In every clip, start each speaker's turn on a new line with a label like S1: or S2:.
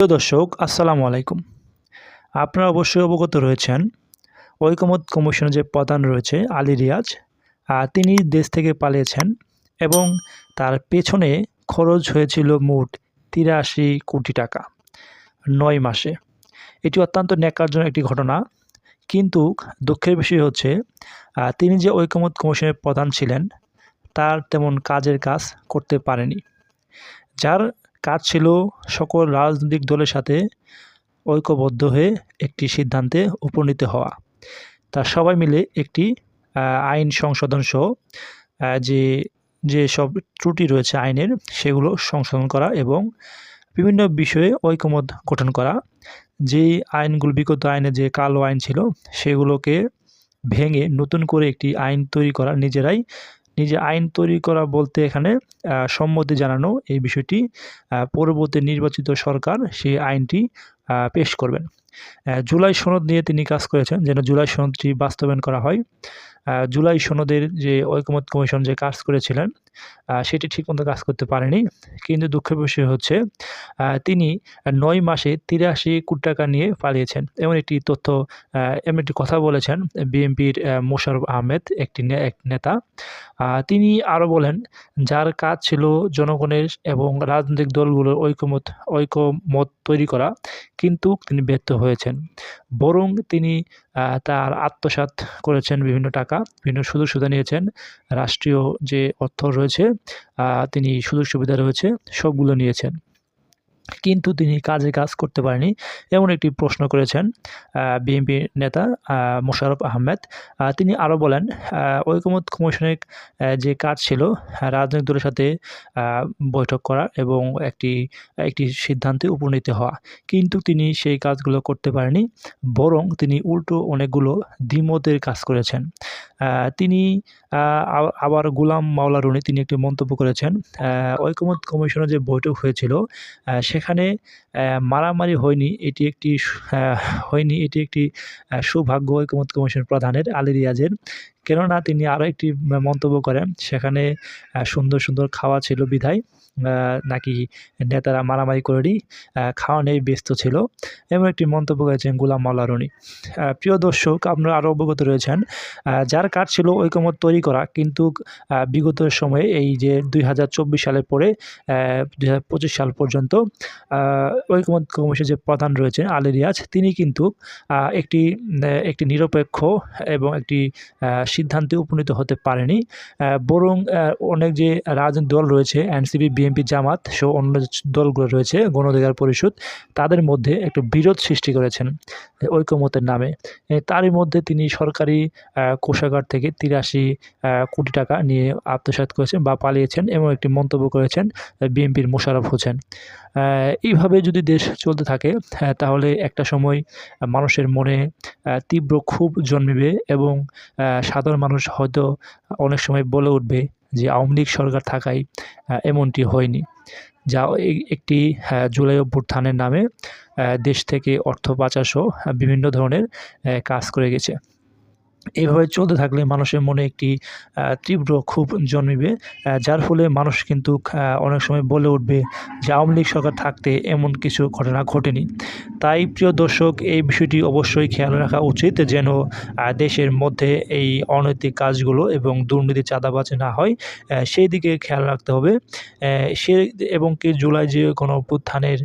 S1: প্রিয় দর্শক, আসসালামু আলাইকুম। আপনারা অবশ্যই অবগত রয়েছেন ঐকমত্য কমিশনের যে প্রধান রয়েছে আলী রিয়াজ, তিনি দেশ থেকে পালিয়েছেন এবং তার পেছনে খরচ হয়েছিল মোট ৮৩ কোটি টাকা ৯ মাসে। এটি অত্যন্ত ন্যাক্কারজনক একটি ঘটনা। কিন্তু দুঃখের বিষয় হচ্ছে তিনি যে ঐকমত্য কমিশনের প্রধান ছিলেন তার তেমন কাজের কাজ করতে পারেনি। যার কাজ ছিল সকল রাজনৈতিক দলের সাথে ঐক্যবদ্ধ হয়ে একটি সিদ্ধান্তে উপনীত হওয়া। তা সবাই মিলে একটি আইন সংশোধন সহ যে যেসব ত্রুটি রয়েছে আইনের সেগুলো সংশোধন করা এবং বিভিন্ন বিষয়ে ঐকমত্য গঠন করা। যেই আইনগুলো বিগত আইনে যে কালো আইন ছিল সেগুলোকে ভেঙে নতুন করে একটি আইন তৈরি করা, নিজে আইন তৈরি করা বলতে এখানে সম্মতি জানানো এই বিষয়টি পরবর্তী নির্বাচিত সরকার সেই আইনটি পেশ করবেন। জুলাই সনদ নিয়ে তিনি কাজ করেছেন যেন জুলাই সনদটি বাস্তবায়ন করা হয়। জুলাই সনদের যে ঐকমত্য কমিশন যে কাজ করেছিলেন সেটি ঠিকমতো কাজ করতে পারেনি। কিন্তু দুঃখের বিষয় হচ্ছে তিনি ৯ মাসে ৮৩ কোটি টাকা নিয়ে পালিয়েছেন। এমন একটি তথ্য এমন একটি কথা বলেছেন বিএনপির মোশাররফ আহমেদ এক নেতা। তিনি আরও বলেন, যার কাজ ছিল জনগণের এবং রাজনৈতিক দলগুলোর ঐকমত তৈরি করা, কিন্তু তিনি ব্যর্থ হয়েছেন। বরং তিনি তার আত্মসাৎ করেছেন বিভিন্ন টাকা, বিভিন্ন সুযোগ সুবিধা নিয়েছেন। রাষ্ট্রীয় যে অর্থ রয়েছে তিনি সুযোগ সুবিধা রয়েছে সবগুলো নিয়েছেন। কিন্তু তিনি কাজ করতে পারেনি এমন একটি প্রশ্ন করেছেন বিএনপির নেতা মোশাররফ আহমেদ। তিনি আরও বলেন, ঐকমত্য কমিশনের যে কাজ ছিল রাজনৈতিক দলের সাথে বৈঠক করা এবং একটি সিদ্ধান্তে উপনীত হওয়া, কিন্তু তিনি সেই কাজগুলো করতে পারেনি। বরং তিনি উল্টো অনেকগুলো দ্বিমতের কাজ করেছেন। তিনি আবার গোলাম মাওলা রনি তিনি একটি মন্তব্য করেছেন, ঐকমত্য কমিশনের যে বৈঠক হয়েছিল সেখানে মারামারি হয়নি, এটি একটি সৌভাগ্য ঐকমত্য কমিশন প্রধানের আলী রিয়াজের। কেননা তিনি আরও একটি মন্তব্য করেন, সেখানে সুন্দর খাওয়া ছিল বিধায় নাকি নেতারা মারামারি করেনি, খাওয়া নিয়েই ব্যস্ত ছিল, এমন একটি মন্তব্য করেছেন গোলাম মাওলা রনি। প্রিয় দর্শক, আপনারা আরও অবগত রয়েছেন যার কাজ ছিল ঐকমত্য তৈরি করা, কিন্তু বিগত সময়ে এই যে 2024 সালের পরে 2025 সাল পর্যন্ত ঐকমত্য কমিশনের যে প্রধান রয়েছেন আলী রিয়াজ, তিনি কিন্তু একটি নিরপেক্ষ এবং একটি সিদ্ধান্তে উপনীত হতে পারেনি। বরং অনেক যে রাজনৈতিক দল রয়েছে এনসিপি, বিএনপি, জামাত সহ অন্য দলগুলো রয়েছে, গণ অধিকার পরিষদ, তাদের মধ্যে একটু বিরোধ সৃষ্টি করেছেন ঐকমত্যের নামে। তারই মধ্যে তিনি সরকারি কোষাগার থেকে ৮৩ কোটি টাকা নিয়ে আত্মসাৎ করেছেন বা পালিয়েছেন এমন একটি মন্তব্য করেছেন বিএনপির মোশাররফ হোসেন। এইভাবে যদি দেশ চলতে থাকে তাহলে একটা সময় মানুষের মনে তীব্র ক্ষোভ জন্মিবে এবং সাধারণ মানুষ হয়তো অনেক সময় বলে উঠবে যে আওয়ামী লীগ সরকার থাকায় এমনটি হয়নি, যা একটি জুলাই অভ্যুত্থানের নামে দেশ থেকে অর্থ পাচারসহ বিভিন্ন ধরনের কাজ করে গেছে। এইভাবে চলতে থাকলে মানুষের মনে একটি তীব্র ক্ষোভ জন্মিবে, যার ফলে মানুষ কিন্তু অনেক সময় বলে উঠবে যে আওয়ামী লীগ সরকার থাকতে এমন কিছু ঘটনা ঘটেনি। তাই প্রিয় দর্শক, এই বিষয়টি অবশ্যই খেয়াল রাখা উচিত যেন দেশের মধ্যে এই অনৈতিক কাজগুলো এবং দুর্নীতি চাঁদাবাজি না হয়, সেই দিকে খেয়াল রাখতে হবে। এবং কি জুলাই যে গণঅভ্যুত্থানের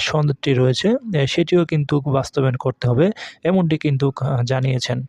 S1: সনদটি রয়েছে সেটিও কিন্তু বাস্তবায়ন করতে হবে, এমনটি কিন্তু জানিয়েছেন।